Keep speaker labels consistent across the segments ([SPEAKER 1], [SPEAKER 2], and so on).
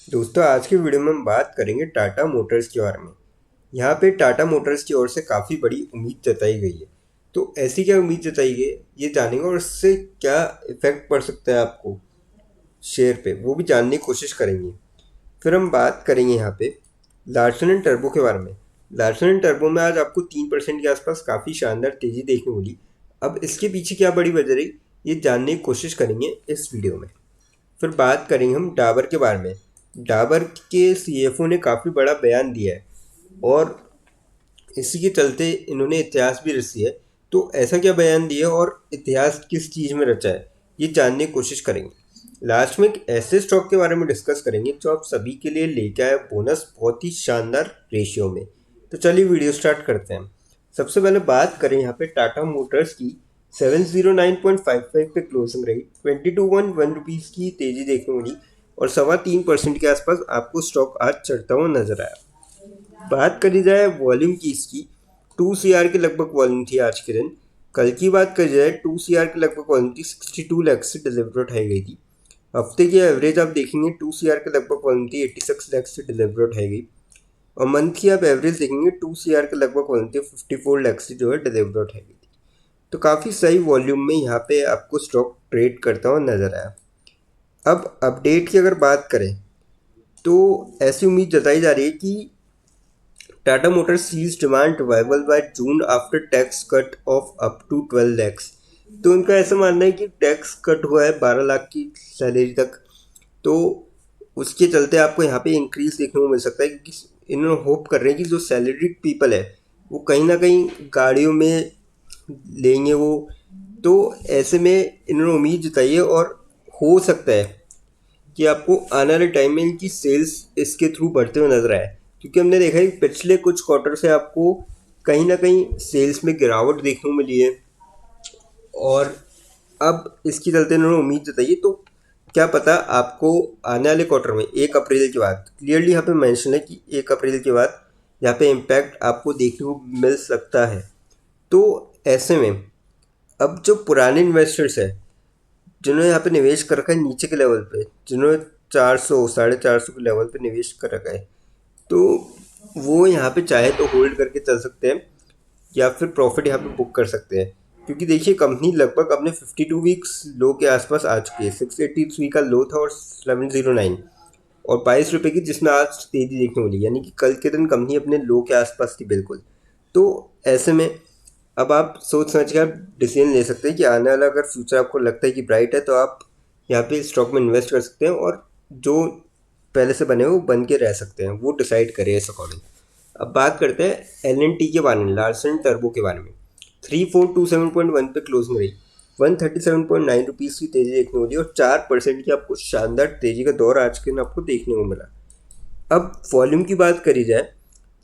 [SPEAKER 1] दोस्तों, आज की वीडियो में हम बात करेंगे टाटा मोटर्स के बारे में। यहाँ पे टाटा मोटर्स की ओर से काफ़ी बड़ी उम्मीद जताई गई है। तो ऐसी क्या उम्मीद जताई गई है ये जानेंगे, और इससे क्या इफेक्ट पड़ सकता है आपको शेयर पे, वो भी जानने की कोशिश करेंगे। फिर हम बात करेंगे यहाँ पे लार्सन एंड टर्बो के बारे में। लार्सन एंड टर्बो में आज आपको 3% के आसपास काफ़ी शानदार तेज़ी देखने को मिली। अब इसके पीछे क्या बड़ी वजह रही, ये जानने की कोशिश करेंगे इस वीडियो में। फिर बात करेंगे हम डाबर के बारे में। डाबर के सीएफओ ने काफ़ी बड़ा बयान दिया है, और इसी के चलते इन्होंने इतिहास भी रच दिया है। तो ऐसा क्या बयान दिया है और इतिहास किस चीज़ में रचा है, ये जानने की कोशिश करेंगे। लास्ट में एक ऐसे स्टॉक के बारे में डिस्कस करेंगे जो आप सभी के लिए लेके आए बोनस बहुत ही शानदार रेशियो में। तो चलिए वीडियो स्टार्ट करते हैं। सबसे पहले बात करें यहाँ पे टाटा मोटर्स की। 709.55 पे क्लोजिंग रही, 22.1 रुपीज़ की तेज़ी देखने को मिली, और 3.25% के आसपास आपको स्टॉक आज चढ़ता हुआ नजर आया। बात करी जाए वॉल्यूम की इसकी, 2 CR के लगभग वॉल्यूम थी आज के दिन। कल की बात करी जाए 2 CR के लगभग वॉल्यूम थी, 62 लाख से डिलीवर उठाई गई थी। हफ्ते की एवरेज आप देखेंगे 2 CR के लगभग वॉल्यूम थी, 86 लाख से डिलीवर उठाई गई। और मंथ की आप एवरेज देखेंगे 2 CR के लगभग वॉल्यूम थी, 54 लाख से जो है डिलीवर उठाई गई थी। तो काफ़ी सही वॉल्यूम में यहाँ पे आपको स्टॉक ट्रेड करता हुआ नजर आया। अब अपडेट की अगर बात करें तो ऐसी उम्मीद जताई जा रही है कि Tata motors sees demand revival by June after tax cut of up to 12 lakhs. तो उनका ऐसा मानना है कि टैक्स कट हुआ है 12 लाख की सैलरी तक, तो उसके चलते आपको यहाँ पे इंक्रीज देखने को मिल सकता है, क्योंकि इन्होंने होप कर रहे हैं कि जो सैलरीड पीपल है वो कहीं ना कहीं गाड़ियों में लेंगे वो। तो ऐसे में इन्होंने उम्मीद जताई है, और हो सकता है कि आपको आने वाले टाइम में इनकी सेल्स इसके थ्रू बढ़ते हुए नजर आए, क्योंकि हमने देखा है कि पिछले कुछ क्वार्टर से आपको कहीं ना कहीं सेल्स में गिरावट देखने को मिली है। और अब इसके चलते इन्होंने उम्मीद जताई है। तो क्या पता आपको आने वाले क्वार्टर में 1 अप्रैल के बाद, क्लियरली यहाँ पे मेंशन है कि 1 अप्रैल के बाद यहाँ पे इम्पैक्ट आपको देखने को मिल सकता है। तो ऐसे में अब जो पुराने इन्वेस्टर्स हैं जिन्होंने यहाँ पे निवेश कर रखा है नीचे के लेवल पे, जिन्होंने 400 450 के लेवल पे निवेश कर रखा है, तो वो यहाँ पे चाहे तो होल्ड करके चल सकते हैं, या फिर प्रॉफिट यहाँ पे बुक कर सकते हैं। क्योंकि देखिए कंपनी लगभग अपने 52 वीक्स लो के आसपास आ चुकी है। 683 का लो था और 709 और 22 रुपये की, जिसमें आज तेजी देखने को मिली, यानी कि कल के दिन कंपनी अपने लो के आसपास थी बिल्कुल। तो ऐसे में अब आप सोच समझ के आप डिसीजन ले सकते हैं कि आने वाला अगर फ्यूचर आपको लगता है कि ब्राइट है, तो आप यहाँ पे स्टॉक में इन्वेस्ट कर सकते हैं, और जो पहले से बने वो बन के रह सकते हैं, वो डिसाइड करें इस अकॉर्डिंग। अब बात करते हैं LNT के बारे में, लार्सन टर्बो के बारे में। 3427.1 पे क्लोजिंग रही, 137.9 रुपीज़ की तेज़ी देखने को मिली, और 4% की आपको शानदार तेज़ी का दौर आज के दिन आपको देखने को मिला। अब वॉल्यूम की बात करी जाए,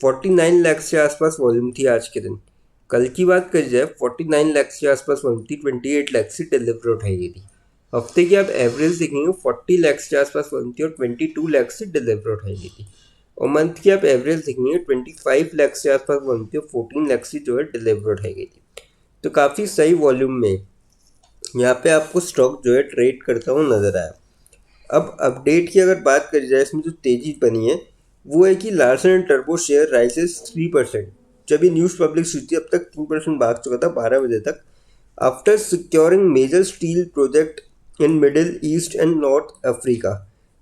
[SPEAKER 1] 49 लाख के आसपास वॉल्यूम थी आज के दिन। कल की बात करी जाए 49 लाख के आसपास वॉल्यूम थी, 28 लाख से डिलीवर उठाई गई थी। हफ्ते की आप एवरेज देखेंगे 40 लाख के आसपास वॉल्यूम थी, और 22 लाख से डिलीवर उठाई गई थी। और मंथ की आप एवरेज देखेंगे 25 लाख के आसपास वॉल्यूम थी, और 14 लाख से जो है डिलीवर उठाई गई थी। तो काफ़ी सही वॉल्यूम में यहाँ पे आपको स्टॉक जो है ट्रेड करता हुआ नजर आया। अब अपडेट की अगर बात करी जाए, इसमें जो तेजी बनी है वो है कि Larsen and turbo share rises 3%। जब ये न्यूज़ पब्लिश हुई थी अब तक 3% भाग चुका था 12 बजे तक, after securing major steel project in Middle East and North Africa.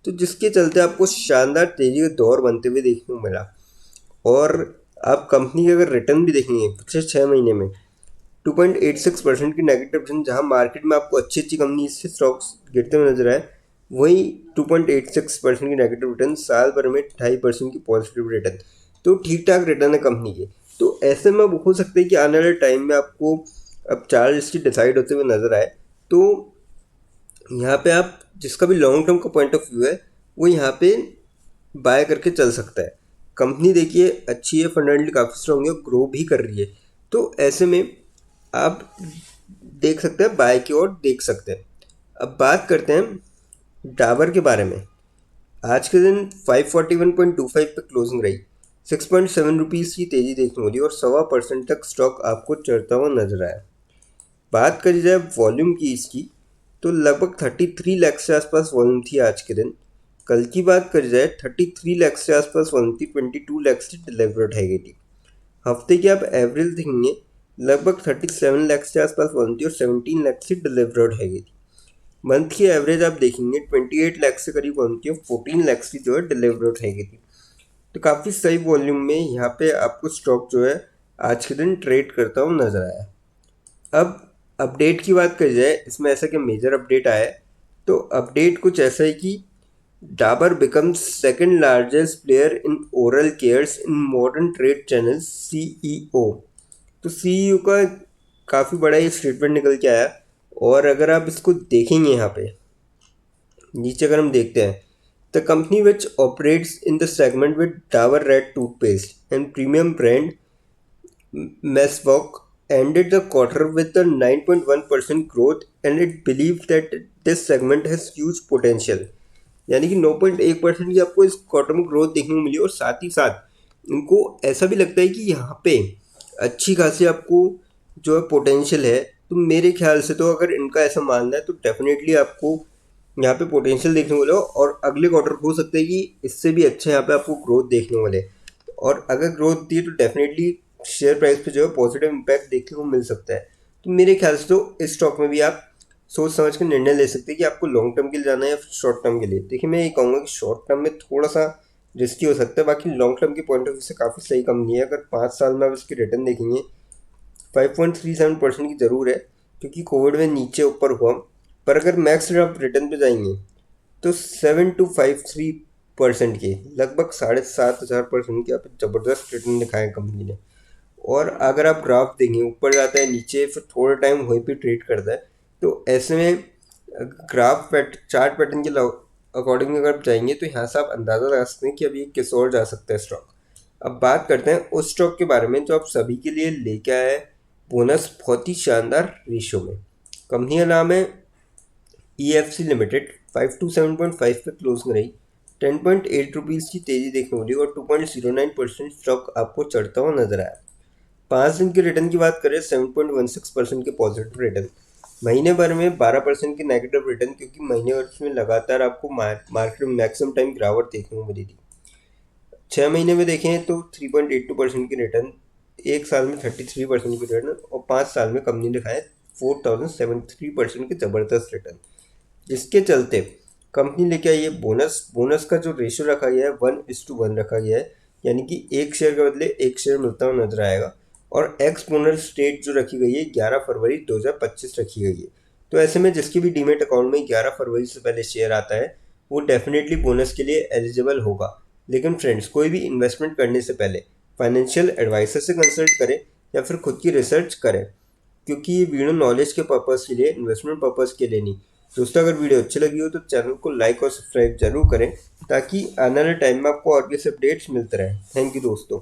[SPEAKER 1] तो जिसके चलते आपको शानदार तेजी का दौर बनते हुए देखने को मिला। और आप कंपनी के अगर रिटर्न भी देखेंगे पिछले 6 महीने में 2.86% की नेगेटिव रिटर्न, जहाँ मार्केट में आपको अच्छी अच्छी कंपनी से स्टॉक्स गिरते हुए नजर आए, वहीं 2.86% की नेगेटिव रिटर्न, साल भर में 2.5% की पॉजिटिव रिटर्न। तो ठीक ठाक रिटर्न है कंपनी के। तो ऐसे में अब हो सकता है कि आने वाले टाइम में आपको अब चार्ज इसकी डिसाइड होते हुए नजर आए। तो यहाँ पे आप जिसका भी लॉन्ग टर्म का पॉइंट ऑफ व्यू है वो यहाँ पे बाय करके चल सकता है। कंपनी देखिए अच्छी है, फंडामेंटली काफ़ी स्ट्रॉन्ग है, ग्रो भी कर रही है। तो ऐसे में आप देख सकते हैं, बाय की ओर देख सकते हैं। अब बात करते हैं डाबर के बारे में। आज के दिन 541.25 पे क्लोजिंग रही, 6.7 रुपीज़ की तेज़ी देखने को मिली, और 1.25% तक स्टॉक आपको चढ़ता हुआ नजर आया। बात करी जाए वॉल्यूम की इसकी, तो लगभग 33 लाख से आसपास वॉल्यूम थी आज के दिन, कल की बात करी जाए 33 लाख से आसपास वन थी, 22 लाख से डिलीवर उठाई गई थी। हफ्ते की आप एवरेज देखेंगे लगभग 37 लाख के आसपास वन थी और 17 लाख से डिलीवर उठाई गई थी। मंथ की एवरेज आप देखेंगे 28 लाख से करीब वन थी और 14 लाख की जो है डिलीवर उठाई गई थी। तो काफ़ी सही वॉल्यूम में यहाँ पे आपको स्टॉक जो है आज के दिन ट्रेड करता हुआ नजर आया। अब अपडेट की बात करी जाए, इसमें ऐसा कि मेजर अपडेट आया है। तो अपडेट कुछ ऐसा है कि Dabur becomes second largest player in oral cares in modern trade channel CEO. तो सीईओ का काफ़ी बड़ा ये स्टेटमेंट निकल के आया। और अगर आप इसको देखेंगे यहाँ पे नीचे अगर हम देखते हैं, the company which operates in the segment with Dabur red toothpaste and premium brand Meswalk ended the quarter with a 9.1% growth and it believes that this segment has huge potential। यानी कि 9.1% की आपको इस क्वार्टर में ग्रोथ देखने को मिली और साथ ही साथ इनको ऐसा भी लगता है कि यहाँ पे अच्छी खासी आपको जो है पोटेंशियल है। तो मेरे ख्याल से तो अगर इनका ऐसा मानना है तो डेफिनेटली आपको यहाँ पे पोटेंशियल देखने को मिलेगा और अगले क्वार्टर हो सकता है कि इससे भी अच्छा यहाँ पे आपको ग्रोथ देखने को मिले। और अगर ग्रोथ दी तो डेफिनेटली शेयर प्राइस पे जो है पॉजिटिव इम्पैक्ट देखने को मिल सकता है। तो मेरे ख्याल से तो इस स्टॉक में भी आप सोच समझ के निर्णय ले सकते हैं कि आपको लॉन्ग टर्म के लिए जाना है या शॉर्ट टर्म के लिए। देखिए मैं ये कहूँगा कि शॉर्ट टर्म में थोड़ा सा रिस्की हो सकता है, बाकी लॉन्ग टर्म के पॉइंट ऑफ व्यू से काफ़ी सही कंपनी है। अगर 5 साल में आप इसकी रिटर्न देखेंगे 5.37% की ज़रूर है क्योंकि कोविड में नीचे ऊपर हुआ, पर अगर मैक्स आप रिटर्न पे जाएंगे तो 7 to 53% के लगभग 7,500% की आप ज़बरदस्त रिटर्न दिखाए कंपनी ने। और अगर आप ग्राफ देखें ऊपर जाता है नीचे फिर थोड़ा टाइम वहीं पे ट्रेड करता है। तो ऐसे में ग्राफ चार्ट पैटर्न के अकॉर्डिंग अगर आप जाएंगे तो यहाँ से आप अंदाज़ा लगा सकते हैं कि अभी किस ओर जा सकता है स्टॉक। अब बात करते हैं उस स्टॉक के बारे में जो आप सभी के लिए लेके आया है बोनस बहुत ही शानदार रेशो में। कंपनी का नाम है EFC लिमिटेड। 527.5 पे क्लोज में रही, 10.8 रुपीज़ की तेज़ी देखने मिली और 2.09% स्टॉक आपको चढ़ता हुआ नजर आया। 5 दिन के रिटर्न की बात करें 7.16% के पॉजिटिव रिटर्न, महीने भर में 12% के नेगेटिव रिटर्न क्योंकि महीने भर में लगातार आपको मार्केट में मैक्सिमम टाइम गिरावट देखने को मिली थी। 6 महीने में देखें तो 3.82% की रिटर्न, 1 साल में 33% की रिटर्न और 5 साल में कंपनी ने दिखाया 4,073% के ज़बरदस्त रिटर्न, जिसके चलते कंपनी लेके आई है बोनस का जो रेशियो रखा गया है 1:1 रखा गया है, यानी कि एक शेयर के बदले एक शेयर मिलता हुआ नजर आएगा। और एक्स बोनस डेट जो रखी गई है 11 फरवरी 2025 रखी गई है। तो ऐसे में जिसके भी डीमेट अकाउंट में 11 फरवरी से पहले शेयर आता है वो डेफिनेटली बोनस के लिए एलिजिबल होगा। लेकिन फ्रेंड्स कोई भी इन्वेस्टमेंट करने से पहले फाइनेंशियल एडवाइजर से कंसल्ट करें या फिर खुद की रिसर्च करें, क्योंकि ये वीडियो नॉलेज के पर्पज़ के लिए, इन्वेस्टमेंट पर्पज़ के लिए नहीं। दोस्तों अगर वीडियो अच्छी लगी हो तो चैनल को लाइक और सब्सक्राइब जरूर करें ताकि आने वाले टाइम में आपको और भी अपडेट्स मिलते रहें। थैंक यू दोस्तों।